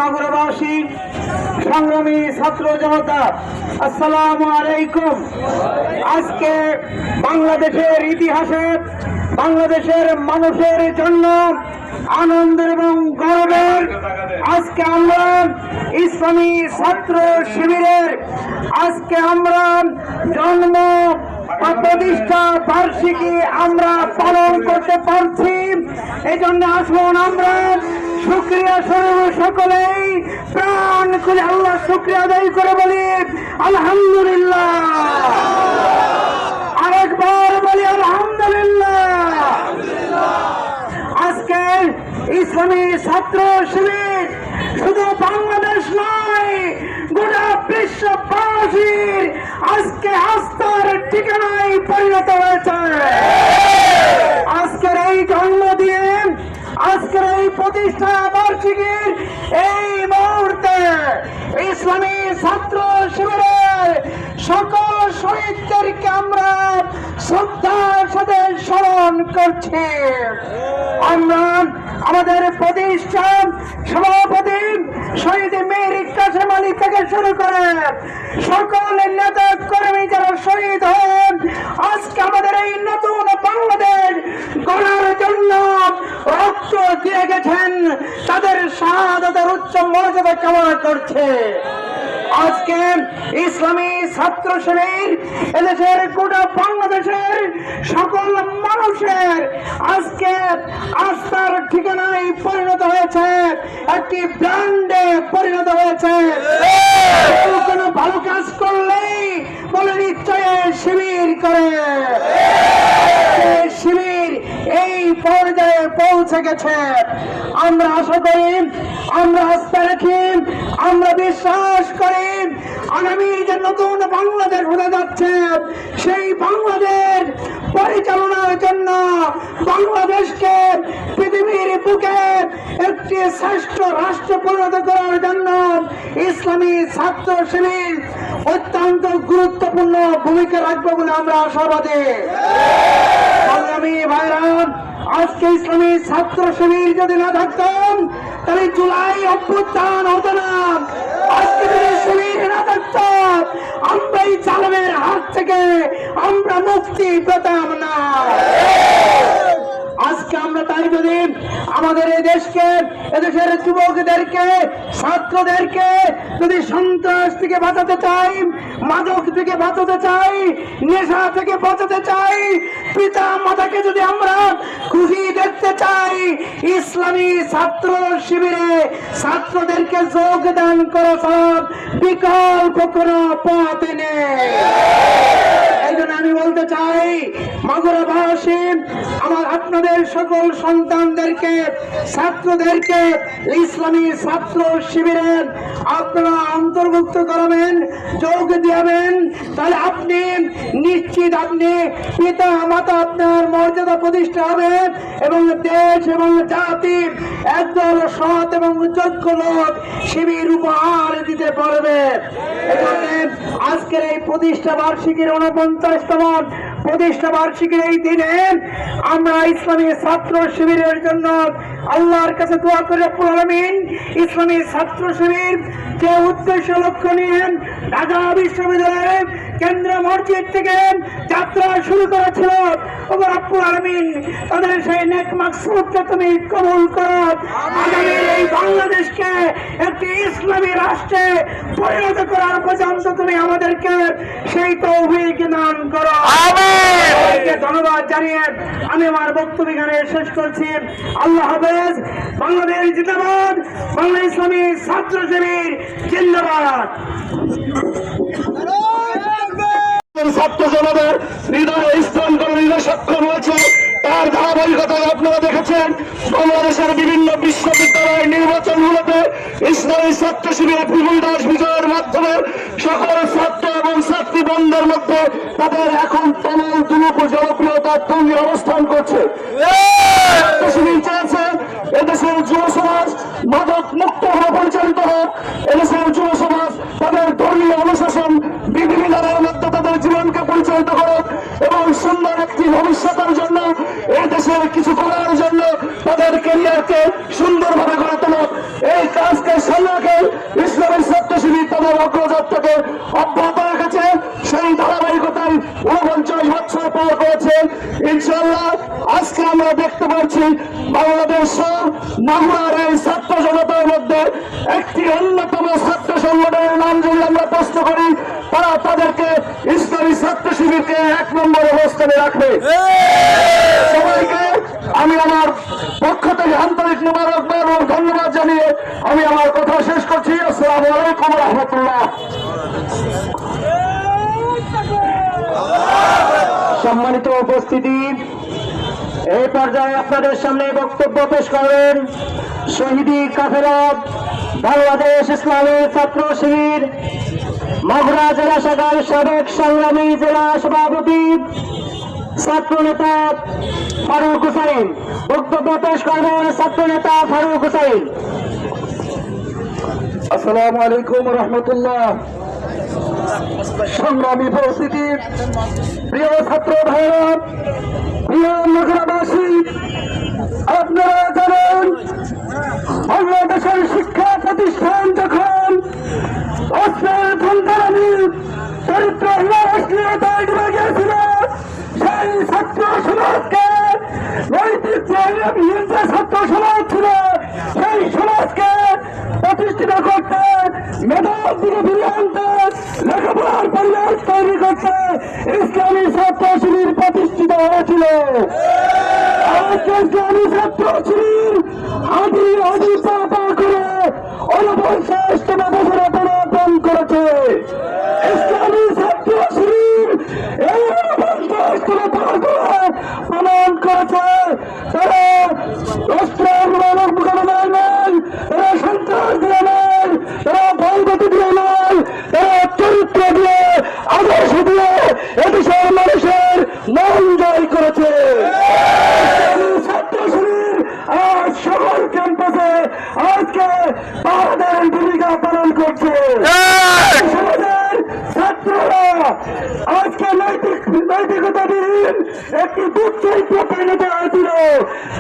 মাগুরাবাসী, সংগ্রামী ছাত্র জনতা, আসসালামু আলাইকুম। আজকে বাংলাদেশের ইতিহাসে বাংলাদেশের মানুষের জন্য আনন্দের এবং গর্বের আজকে আমরা ইসলামী ছাত্র শিবিরের আজকে আমরা জন্ম প্রতিষ্ঠা বার্ষিকী আমরা পালন করতে পারছি। এই জন্য আসুন আমরা শুকরিয়া স্বরূপ সকলেই প্রাণ খুলে আল্লাহ শুকরিয়া আদায় করে বলি আলহামদুলিল্লাহ। আরেকবার বলি আলহামদুলিল্লাহ। আজকে ইসলামী ছাত্র শিবির শুধু বাংলাদেশ নয়, গোটা বিশ্ববাসীর আজকে আস্থার ঠিকানায় পরিণত হয়েছে। আজকের এই জন্মদিন, আজকের এই প্রতিষ্ঠা বার্ষিকীর এই মুহূর্তে ইসলামী ছাত্র শিবিরের সকল শহীদদেরকে আমরা শ্রদ্ধার সাথে স্মরণ করছি। আমরা আমাদের প্রতিষ্ঠান সভাপতি শহীদ মীর কাসেম আলী থেকে শুরু করে সকল নেতা কর্মী যারা শহীদ হন আজকে আমাদের এই নতুন বাংলাদেশ গড়ার জন্য রক্ত দিয়ে গেছেন, তাদের শাহাদাতের উচ্চ মর্যাদা কামনা করছে। আজকে ইসলামী ছাত্র শিবির এদেশের গোটা বাংলাদেশের সকল মানুষের আজকে আস্থার ঠিকানায় পরিণত হয়েছে, একটি ব্র্যান্ডে পরিণত হয়েছে। কোনো ভালো কাজ করলেই বলে নিশ্চয় শিবির করে। শিবির এই পর্যায়ে পৌঁছে গেছে। আমরা আশা করি, আমরা আস্থা রাখি, আমরা বিশ্বাস করি আগামী যে নতুন বাংলাদেশ হতে যাচ্ছে সেই বাংলাদেশ পরিচালনার জন্য বাংলাদেশকে পৃথিবীর বুকে একটি শ্রেষ্ঠ রাষ্ট্র পরিণত করার জন্য ইসলামী ছাত্র শিবির অত্যন্ত গুরুত্বপূর্ণ ভূমিকা রাখবে বলে আমরা আশাবাদী। সংগ্রামী ভাইরা, আজকে ইসলামী ছাত্র শিবির যদি না থাকতাম তাহলে জুলাই অভ্যুত্থান হতো না। আজকে যদি শিবির না থাকতাম আমরা এই জালেমের হাত থেকে আমরা মুক্তি পেতাম না। আজকে আমরা তাই যদি আমাদের এই দেশকে, এদেশের যুবকদেরকে, ছাত্রদেরকে যদি সন্ত্রাস থেকে বাঁচাতে চাই, মাদক থেকে বাঁচাতে চাই, নেশা থেকে বাঁচাতে চাই, পিতা মাতাকে যদি আমরা খুশি দেখতে চাই, ইসলামী ছাত্র শিবিরে ছাত্রদেরকে যোগদান করা সব বিকল্প কোনো পথ নেই। এই জন্য আমি বলতে চাই মাগুরাবাসী, আমার আপনাদের সকল সন্তানদেরকে, ছাত্রদেরকে ইসলামী ছাত্র শিবিরের আপনারা অন্তর্ভুক্ত করাবেন, যোগ দিবেন, তাহলে আপনি নিশ্চিত আপনি পিতা মাতা আপনার মর্যাদা প্রতিষ্ঠা হবে এবং দেশ এবং জাতি একদল সৎ এবং যোগ্য লোক শিবির উপহার দিতে পারবে। আজকের এই প্রতিষ্ঠা বার্ষিকীর 49তম প্রতিষ্ঠা বার্ষিকীর এই দিনে আমরা ইসলামী ছাত্র শিবিরের জন্য আল্লাহর কাছে দোয়া করে রব্বুল আলামিন ইসলামী ছাত্র শিবির যে উদ্দেশ্য লক্ষ্য নিয়ে ঢাকা বিশ্ববিদ্যালয়ের কেন্দ্র মসজিদ থেকে যাত্রা শুরু করেছিল, রব্বুল আলামিন তাদের সেই নেক মাকসুদকে তুমি কবুল করো। আগামী এই বাংলাদেশকে একটি ইসলামী রাষ্ট্রে পরিণত করার পর্যন্ত তুমি আমাদেরকে সেই তৌফিক দান করো। ধন্যবাদ জানিয়ে আমি আমার বক্তব্য এখানে শেষ করছি। আল্লাহ হাফেজ। বাংলাদেশ জিন্দাবাদ, বাংলা ইসলামী ছাত্র শিবির জিন্দাবাদ। ছাত্র জনতার হৃদয়ে স্থান করে হৃদয় সক্ষম হয়েছে, তার ধারাবাহিকতায় আপনারা দেখেছেন বাংলাদেশের বিভিন্ন বিশ্ববিদ্যালয় নির্বাচনগুলোতে ইসলামী ছাত্র শিবির বিপুল দাস বিজয়ের মাধ্যমে সকল ছাত্র এবং ছাত্রীবৃন্দের মধ্যে তাদের এখন তমাল তুলুপ জনপ্রিয়তার তুঙ্গে অবস্থান করছে। শিবির চেয়েছে এদেশের যুব সমাজ মাদক মুক্ত ভাবে পরিচালিত হোক, এদেশের যুব সমাজ তাদের ধর্মীয় অনুশাসন বিধিবিধানের মধ্যে তাদের জীবনকে পরিচালিত করুক এবং সুন্দর একটি ভবিষ্যতের জন্য এই দেশের কিছু করার জন্য তাদের ক্যারিয়ারকে সুন্দরভাবে গড়ে তোলুক। এই কাজকে আল্লাহকে ইসলামের ছাত্র শিবির তাদের অগ্রযাত্রাকে অব্যাহত রেখেছে। সেই ধারাবাহিকতায় 49 বছর পার করেছে। ইনশাআল্লাহ আজকে আমরা দেখতে পাচ্ছি বাংলাদেশ মাগুরার এই ছাত্র জনতার মধ্যে একটি অন্যতম ছাত্র সংগঠনের নাম যদি আমরা প্রশ্ন করি, তারা তাদেরকে ইসলামী ছাত্র শিবিরকে 1 নম্বর অবস্থানে রাখবে। সবাইকে আমি আমার পক্ষ থেকে আন্তরিক মোবারকবাদ এবং ধন্যবাদ জানিয়ে আমি আমার কথা শেষ করছি। আসসালামু আলাইকুম ওয়া রাহমাতুল্লাহ। সম্মানিত উপস্থিতি, এই পর্যায়ে আপনাদের সামনে বক্তব্য পেশ করবেন শহীদি কাফেলা বাংলাদেশ ইসলামী ছাত্র শিবির মাগুরা জেলা শাখার সাবেক সংগ্রামী জেলা সভাপতি ছাত্র নেতা ফারুক হুসাইন। বক্তব্য পেশ করবেন ছাত্র নেতা ফারুক হুসাইন। আসসালামু আলাইকুম ওয়া রাহমাতুল্লাহ। সংগ্রামী উপস্থিতি, প্রিয় ছাত্র ভাইরা, প্রিয় নগরবাসী, আপনারা জানেন বাংলাদেশের শিক্ষা প্রতিষ্ঠান যখন অস্ত্রের ধন্দানি চরিত্রহীন অশ্লীলতায় ডুবে গিয়েছিল, সেই ছাত্র সমাজকে নৈতিক যে ছাত্র সমাজ ছিল সেই সমাজকে প্রতিষ্ঠিত করতে, মেধার দিকে ফিরিয়ে আনতে, লেখাপড়ার পরিবেশ তৈরি করতে ইসলামী ছাত্র শিবির প্রতিষ্ঠিত হয়েছিল। আজকে ইসলামী ছাত্র শিবির আদি আদি পা করে 49তম বছরে পদার্পণ করেছে। ইসলামী ছাত্র শিবির এই 49তম বছরে প্রমাণ করেছে তারা রাষ্ট্রের মানব মোকাবেলায় নয়, তারা সন্ত্রাস দিয়ে নয়, তারা ভয়গতি দিয়ে নয়, তারা চরিত্র দিয়ে, আদর্শ দিয়ে এদেশের মানুষের মন জয় করেছে। ছাত্র শিবির আজ সকল ক্যাম্পাসে আজকে তাদের ভূমিকা পালন করছে। সমাজের ছাত্ররা আজকে নৈতিকতাবিহীন একটি দুশ্চরিত্র পরিণত হয়েছিল।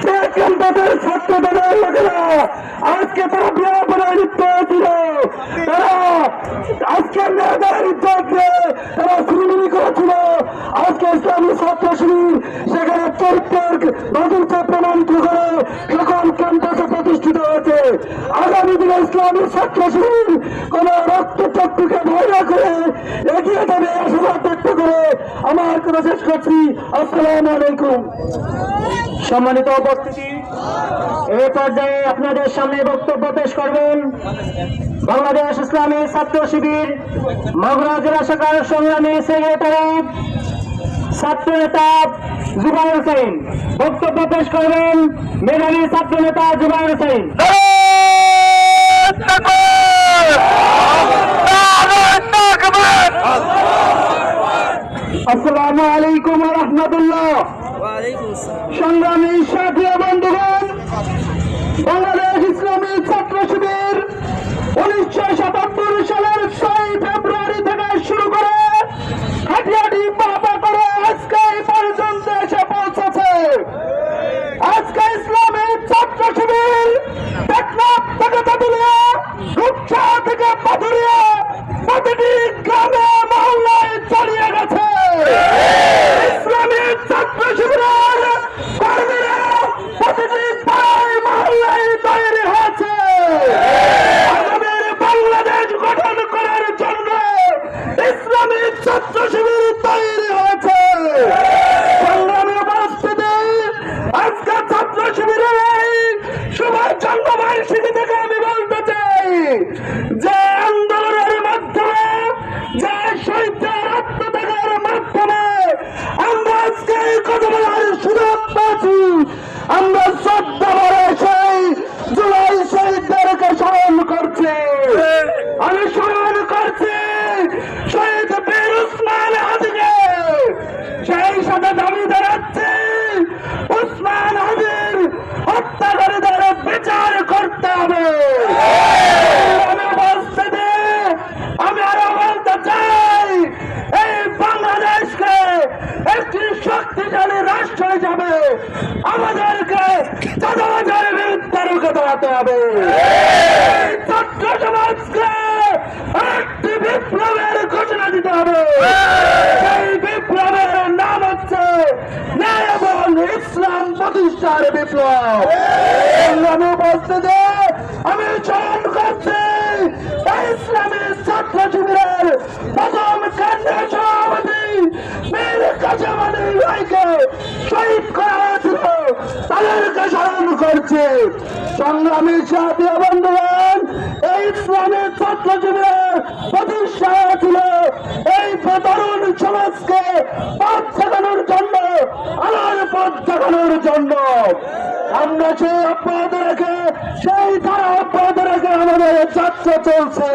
সে ক্যাম্পাসের ছাত্রদের লোকেরা আজকে তারা বিয়াপনায় লিপ্ত হয়েছিল। তারা আজকে মেয়েদের ইজ্জতকে তারা শ্রীমিনি করেছিল। আজকে ইসলামী ছাত্র শিবির সেখানে চরিত্রের নতুনকে প্রমাণিত করে সকল ক্যাম্পাসে প্রতিষ্ঠিত হয়েছে। আগামী দিনে ইসলামী ছাত্র শিবির কোন রক্তচক্ষুকে ভয় না করে এগিয়ে যাবে আশীর্বাদ ব্যক্ত করে আমার কথা শেষ করছি। আসসালামু আলাইকুম। সম্মানিত উপস্থিতি, এই পর্যায়ে আপনাদের সামনে বক্তব্য পেশ করবেন বাংলাদেশ ইসলামী ছাত্র শিবির মাগুরা জেলা শাখার সংগ্রামী সেক্রেটারি ছাত্র নেতা জুবাইর হোসেন। বক্তব্য পেশ করবেন মেধাবী ছাত্র নেতা জুবাইর হোসেন। আসসালামু আলাইকুম ওয়া রাহমাতুল্লাহ। সংগ্রামী সাথী বন্ধুগণ, বাংলাদেশ ইসলামী ছাত্র শিবির 1977 সালের 6 ফেব্রুয়ারি থেকে শুরু করে হাঁটিহাঁটি পাপা করে আজকে এই পর্যন্ত এসে পৌঁছেছে। আজকে ইসলামী ছাত্র শিবির টেকনাফ থেকে তেঁতুলিয়া, রূপসা থেকে পাথুরিয়া প্রতিটি গ্রামে মহল্লায় ছড়িয়ে গেছে। ইসলামী ছাত্র শিবিরের কর্মীরা প্রতিটি পাড়ায় মহল্লায় তৈরি হয়েছে। আগামীর বাংলাদেশ গঠন করার জন্য ইসলামী ছাত্র শিবির তৈরি হয়েছে। সংগ্রামী উপস্থিতি, আজকে ছাত্র শিবিরের এই সবার জন্মবার্ষিকী থেকে আমি বলতে চাই যে আন্দোলনের মাধ্যমে, যে শহীদদের আত্মত্যাগের মাধ্যমে আমরা আজকে এই কথা বলার সুযোগ পেয়েছি। আমরা শ্রদ্ধা ভরে সেই জুলাই শহীদদেরকে স্মরণ করছি। আমি স্মরণ করছি শহীদ বীর উসমান হাদিকে। সেই সাথে দাবি জানাচ্ছি উসমান হাদির হত্যাকারীদের বিচার করতে হবে। আমি আরো বলতে চাই, এই বাংলাদেশকে একটি শক্তিশালী রাষ্ট্র হিসাবে আমাদেরকে চাঁদাবাজের বিরুদ্ধে রুখে দাঁড়াতে হবে। ছাত্র চয়ন করছে ইসলামী ছাত্র শিবিরের প্রথম কেন্দ্রীয় সভাপতি মীর কাসেম আলী ভাইকে শহীদ করা হয়েছিল, তাদেরকে স্মরণ করছে। সংগ্রামী সাথী বন্ধুগণ, এই ইসলামী ছাত্র শিবিরের প্রতিষ্ঠা ছিল এই তরুণ সমাজকে পথ দেখানোর জন্য, আলোর পথ দেখানোর জন্য। আমরা সেই অব্যাহত রেখে, সেই ধারা অব্যাহত রেখে আমাদের যাত্রা চলছে।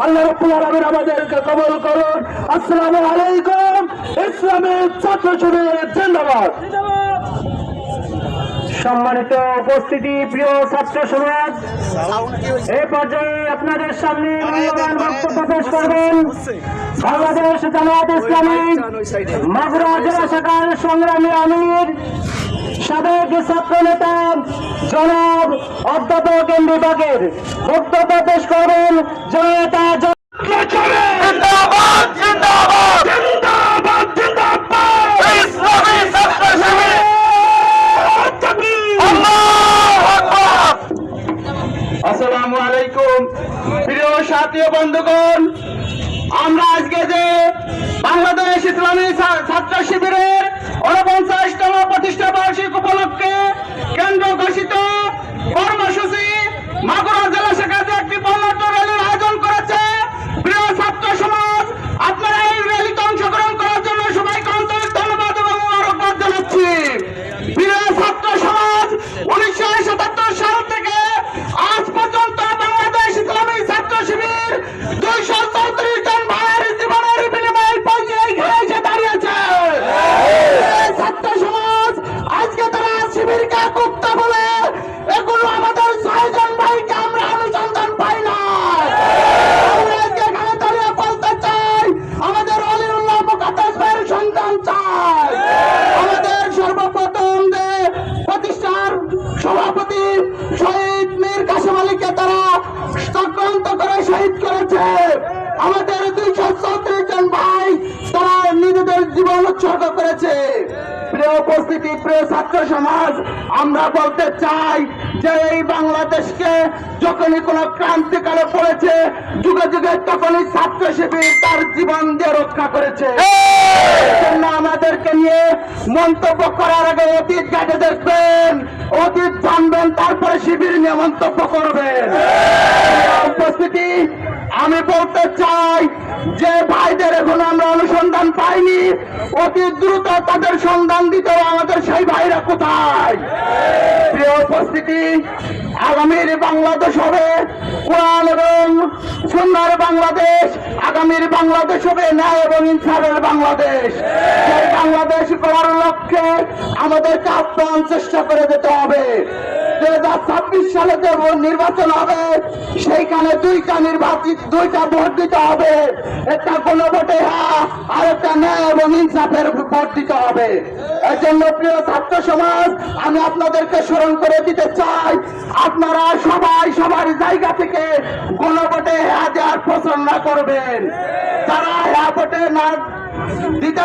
আল্লাহ রাব্বুল আলামিন আমাদেরকে কবুল করুন। আসসালামু আলাইকুম। ইসলামী ছাত্র শিবির জিন্দাবাদ। সম্মানিত উপস্থিতি, প্রিয় ছাত্র সমাজ, এই পর্যায়ে আপনাদের সামনে মূল্যবান বক্তব্য পেশ করবেন বাংলাদেশ জামায়াত ইসলামী মাগুরা জেলা শাখার সংগ্রামী আমির, সাবেক ছাত্র নেতা জনাব অধ্যাপক এম বি বাকের। বক্তব্য পেশ করবেন জনতা জিন্দাবাদ জিন্দাবাদ জিন্দাবাদ জিন্দাবাদ ইসলামী ছাত্র শিবির। আসসালামু আলাইকুম। প্রিয় সাথী ও বন্ধুগণ, আমরা আজকে যে বাংলাদেশ ইসলামী ছাত্র শিবিরের 49তম প্রতিষ্ঠা বার্ষিক উপলক্ষে কেন্দ্র ঘোষিত কর্মসূচি মাগুরা জেলা শাখা যে একটি বর্ণাঢ্য র্যালির আয়োজন করেছে। প্রিয় ছাত্র সমাজ, আপনারা এই র্যালিতে অংশগ্রহণ করার জন্য সবাইকে আন্তরিক ধন্যবাদ এবং মোবারকবাদ জানাচ্ছি। প্রিয় ছাত্র সমাজ, 1977 সাল থেকে আজ পর্যন্ত বাংলাদেশ ইসলামী ছাত্র শিবির 234 জন ভাইয়ের জীবনের বিনিময়ে এখানে এসে দাঁড়িয়েছে। ছাত্র সমাজ আজকে তারা শিবিরকে কুত্তা বলে, এগুলো আমাদের 6 জন ভাইকে আমরা অনুসন্ধান পাই না। আমরা আজকে এখানে দাঁড়িয়ে বলতে চাই, আমাদের অলিউল্লাহ মুকাদ্দাস ভাইয়ের সন্তান চাই। আমাদের সর্বপ্রথম যে প্রতিষ্ঠার সভাপতি শহীদ মীর কাসেম আলীকে তারা চক্রান্ত করে শহীদ করেছে। আমাদের 234 জন ভাই তারা নিজেদের জীবন উৎসর্গ করেছে। প্রিয় উপস্থিতি, প্রিয় ছাত্র সমাজ, আমরা বলতে চাই যে এই বাংলাদেশকে যখনই কোন ক্রান্তিকালে পড়েছে, যুগে যুগে তখনই ছাত্র শিবির তার জীবন দিয়ে রক্ষা করেছে। জন্য আমাদেরকে নিয়ে মন্তব্য করার আগে অতীত ঘাটে দেখবেন, অতীত জানবেন, তারপরে শিবির নিয়ে মন্তব্য করবেন। উপস্থিতি, আমি বলতে চাই যে ভাইদের এখনো আমরা অনুসন্ধান পাইনি, অতি দ্রুত তাদের সন্ধান দিতে আমাদের সেই ভাইরা কোথায়? প্রিয় উপস্থিতি, আগামীর বাংলাদেশ হবে কোরআন এবং সুন্নাহর বাংলাদেশ। আগামীর বাংলাদেশ হবে ন্যায় এবং ইনসাফের বাংলাদেশ। সেই বাংলাদেশ করার লক্ষ্যে আমাদেরকে আপ্রাণ চেষ্টা করে যেতে হবে। 2026 সালে যে নির্বাচন হবে, সেইখানে দুইটা ভোট দিতে হবে। একটা গণভোটে হ্যাঁ, আর একটা ন্যায় এবং ইনসাফের ভোট দিতে হবে। এর জন্য প্রিয় ছাত্র সমাজ, আমি আপনাদেরকে স্মরণ করে দিতে চাই, আপনারা সবাই সবার জায়গা থেকে গণভোটে হ্যাঁ দেওয়ার প্রচারণা করবেন। যারা হ্যাঁ ভোটে না দিতে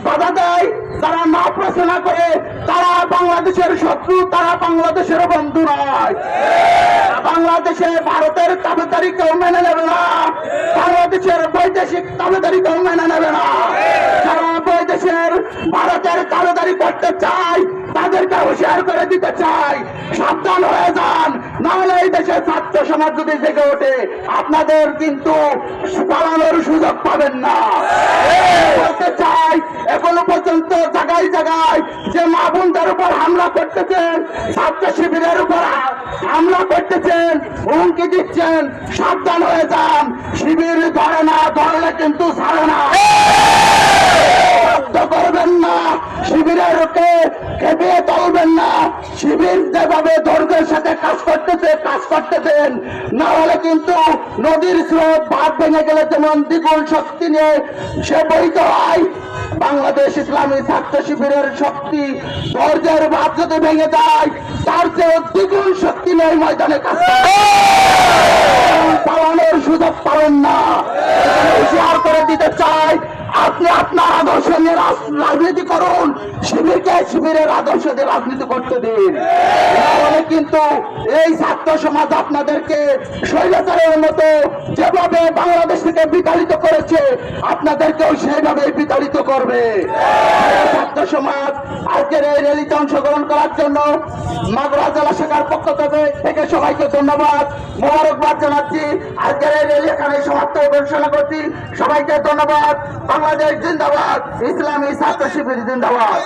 বাধা দেয়, তারা না প্রশ্ন করে, তারা বাংলাদেশের শত্রু, তারা বাংলাদেশের বন্ধু নয়। বাংলাদেশে ভারতের দাবিদারি কেউ মেনে নেবে না, বাংলাদেশের বৈদেশিক দাবিদারি কেউ মেনে নেবে না। যারা বৈদেশের ভারতের দাবিদারি করতে চায়, তাদেরকে হুঁশিয়ার করে দিতে চাই, সাবধান হয়ে যান, নাহলে এই দেশের ছাত্র সমাজ যদি জেগে ওঠে, আপনাদের কিন্তু পালানোর সুযোগ পাবেন না। বলতে চাই, এখনো পর্যন্ত জায়গায় জায়গায় যে মা বোনদের উপর হামলা করতেছেন, ছাত্র শিবিরের উপর হামলা করতেছেন, হুমকি দিচ্ছেন, সাবধান হয়ে যান। শিবির ধরে না, ধরলে কিন্তু ছাড়ে না। করবেন না, শিবিরের খেপিয়ে চলবেন না। শিবির যেভাবে ধৈর্যের সাথে কাজ করতেছেন, না হলে কিন্তু নদীর স্রোত বাঁধ ভেঙে গেলে যেমন দ্বিগুণ শক্তি নিয়ে সে বহিত হয়, বাংলাদেশ ইসলামী ছাত্র শিবিরের শক্তি ধৈর্যের বাঁধ যদি ভেঙে যায়, তার চেয়ে দ্বিগুণ শক্তি নেই ময়দানে কাজ পালানোর সুযোগ পাবেন না। হুঁশিয়ার করে দিতে চাই, আপনি আপনার আদর্শ নিয়ে রাজনীতি করুন, শিবিরকে শিবিরের আদর্শ দিয়ে রাজনীতি করতে দিন। তাহলে কিন্তু এই ছাত্র সমাজ আপনাদেরকে স্বৈরাচারের মতো যেভাবে বাংলাদেশ থেকে বিতাড়িত করেছে আপনাদেরকেও সেইভাবে বিতাড়িত করবে। ছাত্র সমাজ আজকের এই র্যালিতে অংশগ্রহণ করার জন্য মাগুরা জেলা শাখার পক্ষ থেকে সবাইকে ধন্যবাদ, মোবারকবাদ জানাচ্ছি। আজকের এই র্যালি এখানে সমাপ্ত ঘোষণা করছি। সবাইকে ধন্যবাদ। বাংলাদেশ জিন্দাবাদ, ইসলামী ছাত্র শিবির জিন্দাবাদ।